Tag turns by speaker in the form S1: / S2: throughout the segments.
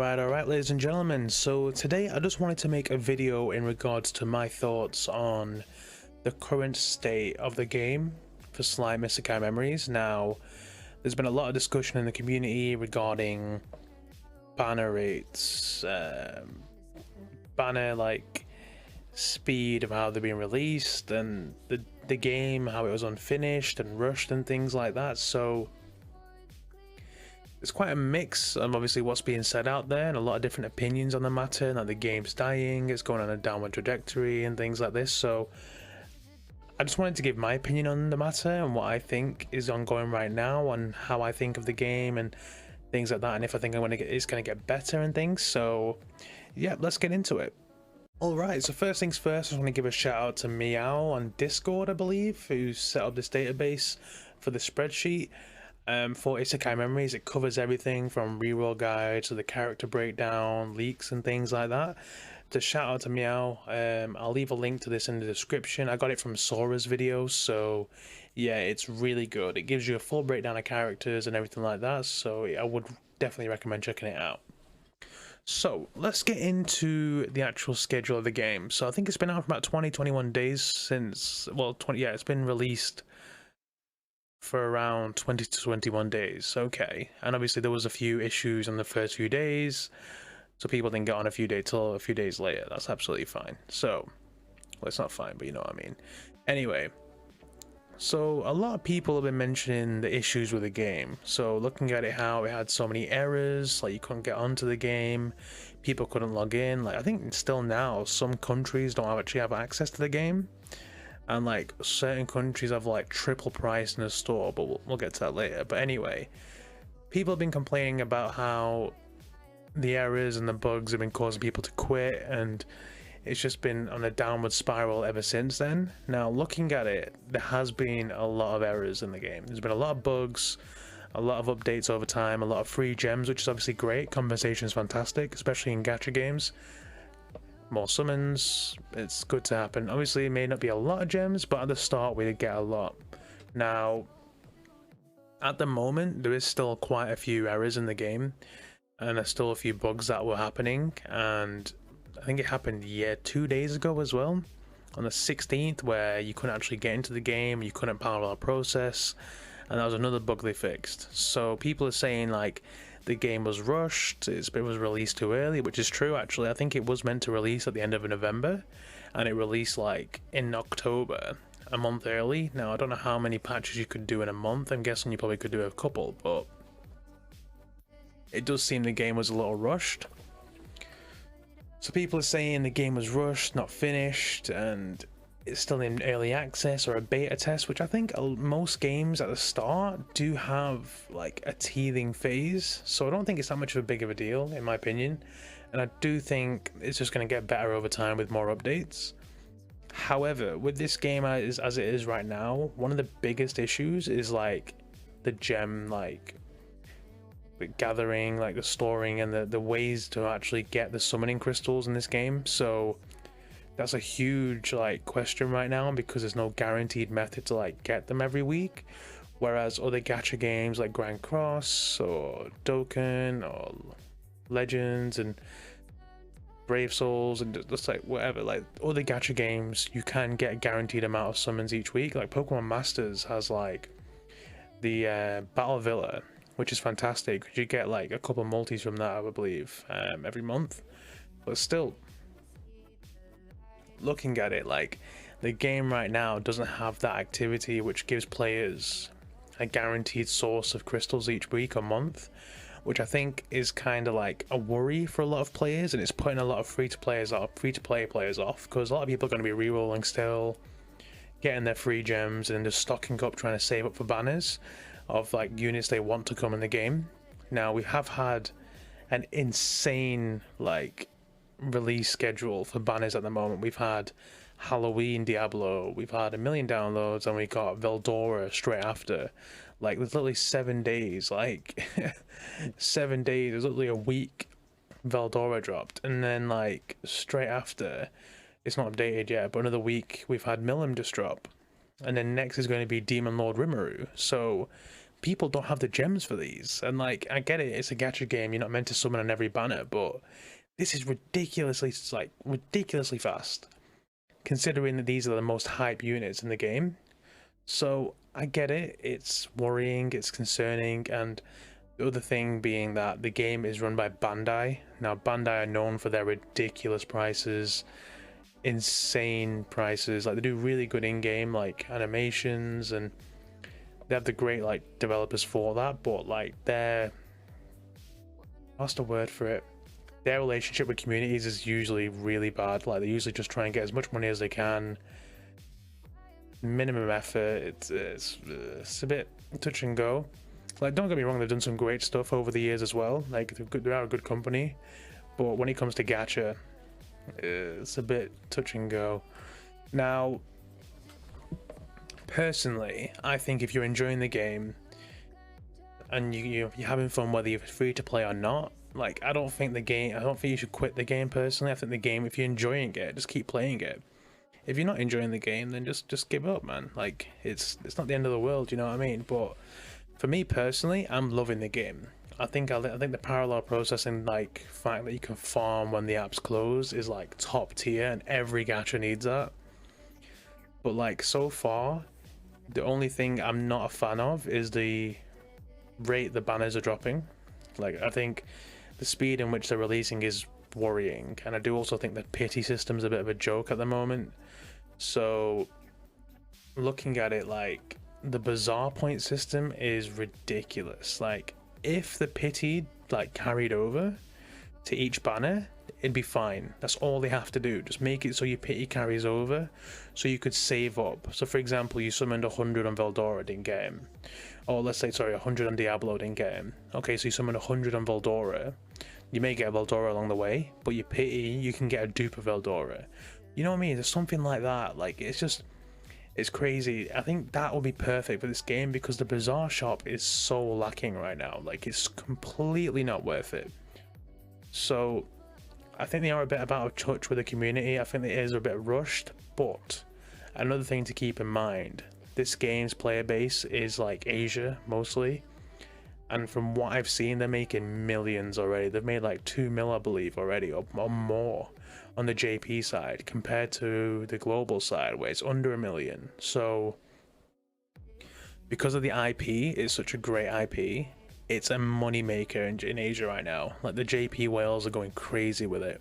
S1: Alright, ladies and gentlemen. So today I just wanted to make a video in regards to my thoughts on the current state of the game for Slime Isekai Memories. Now, there's been a lot of discussion in the community regarding banner rates, banner like speed of how they're being released, and the game, how it was unfinished and rushed and things like that. So it's quite a mix of obviously what's being said out there and a lot of different opinions on the matter, and that the game's dying, it's going on a downward trajectory and things like this. So I just wanted to give my opinion on the matter and what I think is ongoing right now and how I think of the game and things like that, and if I think it's going to get better and things. So yeah, let's get into it. Alright, so first things first, I just want to give a shout out to Meow on Discord, I believe, who set up this database for the spreadsheet. For Isekai Memories. It covers everything from reroll guides to the character breakdown, leaks and things like that. To shout out to Meow, I'll leave a link to this in the description. I got it from Sora's video, so yeah, it's really good. It gives you a full breakdown of characters and everything like that, so I would definitely recommend checking it out. So let's get into the actual schedule of the game. So I think it's been out for about 21 days since, well, it's been released for around 20 to 21 days. Okay, and obviously there was a few issues in the first few days, so people didn't get on a few days till a few days later. That's absolutely fine. So, well, it's not fine, but you know what I mean. Anyway, so a lot of people have been mentioning the issues with the game. So looking at it, how it had so many errors, like you couldn't get onto the game, people couldn't log in. Like I think still now some countries don't actually have access to the game, and like certain countries have like triple price in the store, but we'll get to that later. But anyway, people have been complaining about how the errors and the bugs have been causing people to quit, and it's just been on a downward spiral ever since then. Now looking at it, there has been a lot of errors in the game. There's been a lot of bugs, a lot of updates over time, a lot of free gems, which is obviously great. Compensation is fantastic, especially in gacha games. More summons, it's good to happen. Obviously it may not be a lot of gems, but at the start we did get a lot. Now at the moment there is still quite a few errors in the game, and there's still a few bugs that were happening, and I think it happened 2 days ago as well, on the 16th, where you couldn't actually get into the game, you couldn't parallel process, and that was another bug they fixed. So people are saying like the game was rushed, it was released too early, which is true actually. I think it was meant to release at the end of November, and it released like in October, a month early. Now I don't know how many patches you could do in a month. I'm guessing you probably could do a couple, but it does seem the game was a little rushed. So people are saying the game was rushed, not finished, and it's still in early access or a beta test, which I think most games at the start do have like a teething phase, so I don't think it's that much of a big of a deal in my opinion, and I do think it's just going to get better over time with more updates. However, with this game as it is right now, one of the biggest issues is like the gem like gathering, like the storing, and the ways to actually get the summoning crystals in this game. So that's a huge like question right now, because there's no guaranteed method to like get them every week, whereas other gacha games like Grand Cross or Dokkan or Legends and Brave Souls and just like whatever, like other gacha games, you can get a guaranteed amount of summons each week. Like Pokemon Masters has like the Battle Villa, which is fantastic. You get like a couple multis from that, I believe, every month. But still, looking at it, like the game right now doesn't have that activity which gives players a guaranteed source of crystals each week or month, which I think is kind of like a worry for a lot of players, and it's putting a lot of free-to-play players off, because a lot of people are going to be re-rolling still, getting their free gems and just stocking up, trying to save up for banners of like units they want to come in the game. Now we have had an insane like release schedule for banners at the moment. We've had Halloween Diablo, we've had 1 million downloads, and we got Veldora straight after. Like there's literally 7 days, like 7 days, there's literally a week Veldora dropped, and then like straight after It's not updated yet, but another week we've had Milim just drop. And then next is going to be Demon Lord Rimuru. So people don't have the gems for these. And like, I get it, it's a gacha game, you're not meant to summon on every banner, but this is ridiculously fast, considering that these are the most hype units in the game. So I get it, it's worrying, it's concerning, and the other thing being that the game is run by Bandai. Now Bandai are known for their ridiculous prices, insane prices. Like, they do really good in-game like animations, and they have the great like developers for that, but like what's the word for it, their relationship with communities is usually really bad. Like, they usually just try and get as much money as they can, minimum effort. It's a bit touch and go. Like, don't get me wrong, they've done some great stuff over the years as well. Like, they are a good company, but when it comes to gacha, it's a bit touch and go. Now, personally, I think if you're enjoying the game and you're having fun, whether you're free to play or not, like, I don't think you should quit the game personally. I think the game, if you're enjoying it, just keep playing it. If you're not enjoying the game, then just give up, man. Like, it's not the end of the world, you know what I mean? But for me personally, I'm loving the game. I think the parallel processing, like, fact that you can farm when the app's closed, is like top tier, and every gacha needs that. But like, so far, the only thing I'm not a fan of is the rate the banners are dropping. Like, I think the speed in which they're releasing is worrying, and I do also think the pity system's a bit of a joke at the moment. So looking at it, like, the bazaar point system is ridiculous. Like, if the pity like carried over to each banner, it'd be fine. That's all they have to do. Just make it so your pity carries over, so you could save up. So for example, you summoned 100 on Veldora, didn't get him. Or let's say, sorry, 100 on Diablo, didn't get him. Okay, so you summoned 100 on Veldora. You may get a Veldora along the way, but your pity, you can get a dupe of Veldora. You know what I mean? There's something like that. Like, it's crazy. I think that will be perfect for this game, because the bazaar shop is so lacking right now. Like, it's completely not worth it. So I think they are a bit out of touch with the community. I think it is a bit rushed. But another thing to keep in mind, this game's player base is like Asia mostly, and from what I've seen, they're making millions already. They've made like 2 mil, I believe, already, or more on the JP side, compared to the global side where it's under 1 million. So because of the IP, it's such a great IP, it's a money maker in Asia right now. Like, the JP whales are going crazy with it.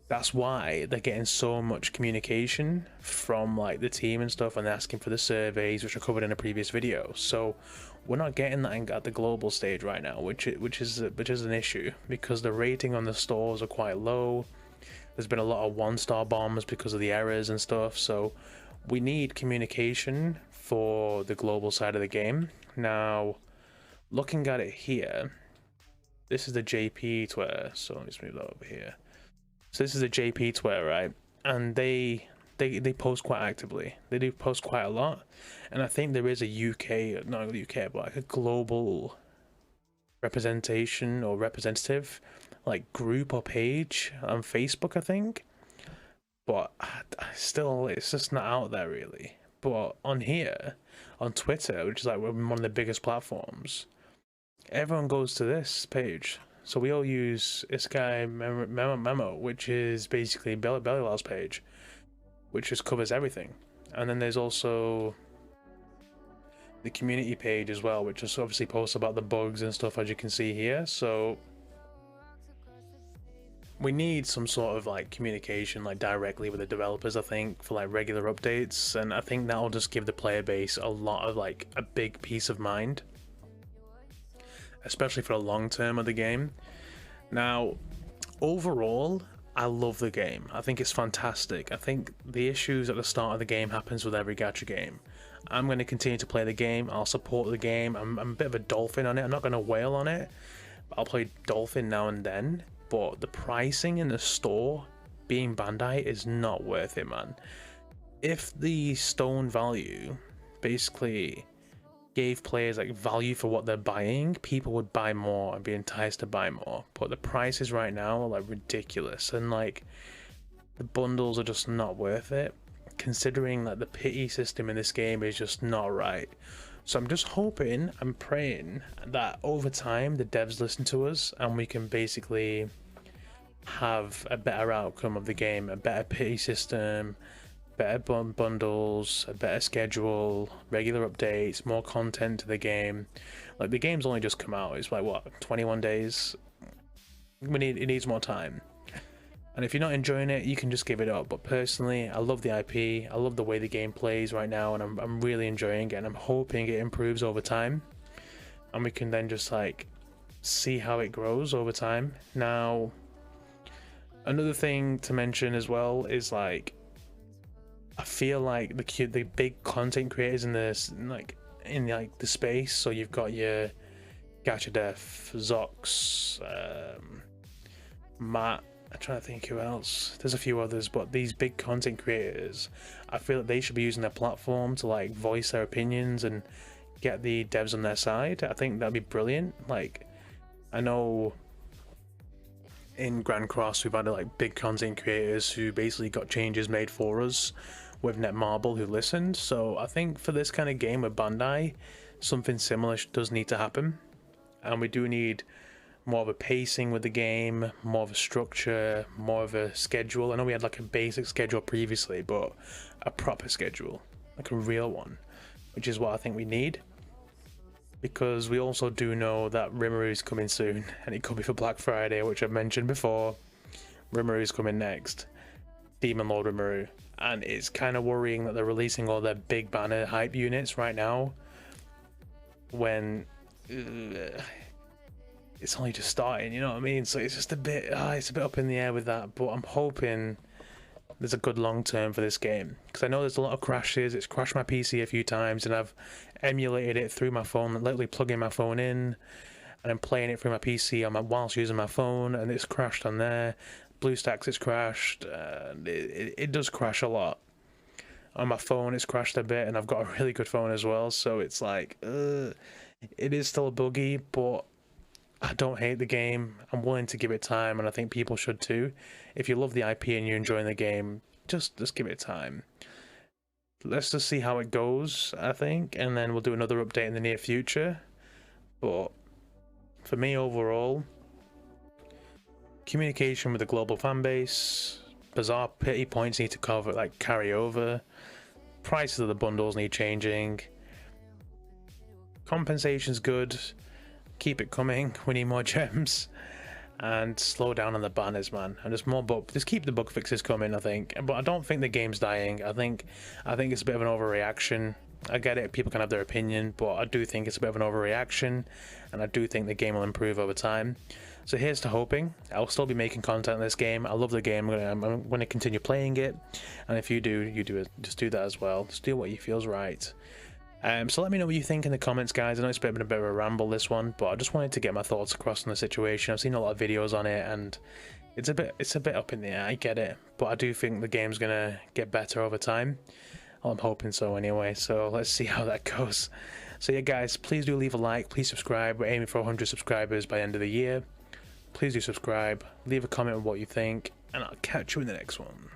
S1: That's why they're getting so much communication from like the team and stuff, and they're asking for the surveys, which I covered in a previous video. So we're not getting that at the global stage right now, which is an issue, because the rating on the stores are quite low. There's been a lot of 1-star bombs because of the errors and stuff. So we need communication for the global side of the game. Now, looking at it here, this is the JP Twitter. So let me just move that over here. So this is a JP Twitter, right? And they post quite actively. They do post quite a lot, and I think there is a UK, not UK, but like a global representation or representative, like, group or page on Facebook, I think. But still, it's just not out there really. But on here, on Twitter, which is like one of the biggest platforms, everyone goes to this page. So we all use Isekai Memo, which is basically Bellylal's page, which just covers everything. And then there's also the community page as well, which just obviously posts about the bugs and stuff, as you can see here. So we need some sort of like communication, like directly with the developers, I think, for like regular updates. And I think that'll just give the player base a lot of like a big peace of mind, especially for the long term of the game. Now, overall, I love the game. I think it's fantastic. I think the issues at the start of the game happens with every gacha game. I'm going to continue to play the game. I'll support the game. I'm a bit of a dolphin on it. I'm not going to whale on it, but I'll play dolphin now and then. But the pricing in the store, being Bandai, is not worth it, man. If the stone value basically gave players like value for what they're buying, people would buy more and be enticed to buy more. But the prices right now are like ridiculous, and like the bundles are just not worth it, considering that the pity system in this game is just not right. So I'm just hoping, I'm praying that over time the devs listen to us and we can basically have a better outcome of the game, a better pity system, better bundles, a better schedule, regular updates, more content to the game. Like, the game's only just come out, it's like what, 21 days? It needs more time. And if you're not enjoying it, you can just give it up. But personally, I love the IP, I love the way the game plays right now, and I'm really enjoying it, and I'm hoping it improves over time. And we can then just like see how it grows over time. Now, another thing to mention as well is like, I feel like the big content creators in this, like in like the space. So you've got your Gacha Def, Zox, Matt. I'm trying to think who else. There's a few others, but these big content creators, I feel like they should be using their platform to like voice their opinions and get the devs on their side. I think that'd be brilliant. Like, I know in Grand Cross we've had like big content creators who basically got changes made for us with Netmarble who listened. So I think for this kind of game with Bandai, something similar does need to happen, and we do need more of a pacing with the game, more of a structure, more of a schedule. I know we had like a basic schedule previously, but a proper schedule, like a real one, which is what I think we need. Because we also do know that Rimiru is coming soon, and it could be for Black Friday, which I've mentioned before. Rimiru is coming next, Demon Lord Rimiru, and it's kind of worrying that they're releasing all their big banner hype units right now, when it's only just starting, you know what I mean? So it's just a bit, it's a bit up in the air with that. But I'm hoping there's a good long term for this game, because I know there's a lot of crashes. It's crashed my PC a few times, and I've emulated it through my phone, literally plugging my phone in and I'm playing it through my PC whilst using my phone, and it's crashed on there. BlueStacks, it's crashed. It does crash a lot. On my phone it's crashed a bit, and I've got a really good phone as well, so it's like it is still buggy, but I don't hate the game. I'm willing to give it time, and I think people should too. If you love the IP and you're enjoying the game, just give it time. Let's just see how it goes, I think, and then we'll do another update in the near future. But for me overall, communication with the global fan base, bizarre pity points need to carry over, prices of the bundles need changing, compensation's good, keep it coming, we need more gems, and slow down on the banners, man. And there's more just keep the bug fixes coming, I think. But I don't think the game's dying. I think it's a bit of an overreaction. I get it, people can have their opinion, but I do think it's a bit of an overreaction, and I do think the game will improve over time. So here's to hoping. I'll still be making content in this game. I love the game. I'm going to continue playing it, and if you do it. Just do that as well. Just do what you feels right. So let me know what you think in the comments, guys. I know it's been a bit of a ramble, this one, but I just wanted to get my thoughts across on the situation. I've seen a lot of videos on it, and it's a bit up in the air. I get it, but I do think the game's gonna get better over time. Well, I'm hoping so anyway. So let's see how that goes. So yeah, guys, please do leave a like. Please subscribe. We're aiming for 100 subscribers by the end of the year. Please do subscribe. Leave a comment on what you think, and I'll catch you in the next one.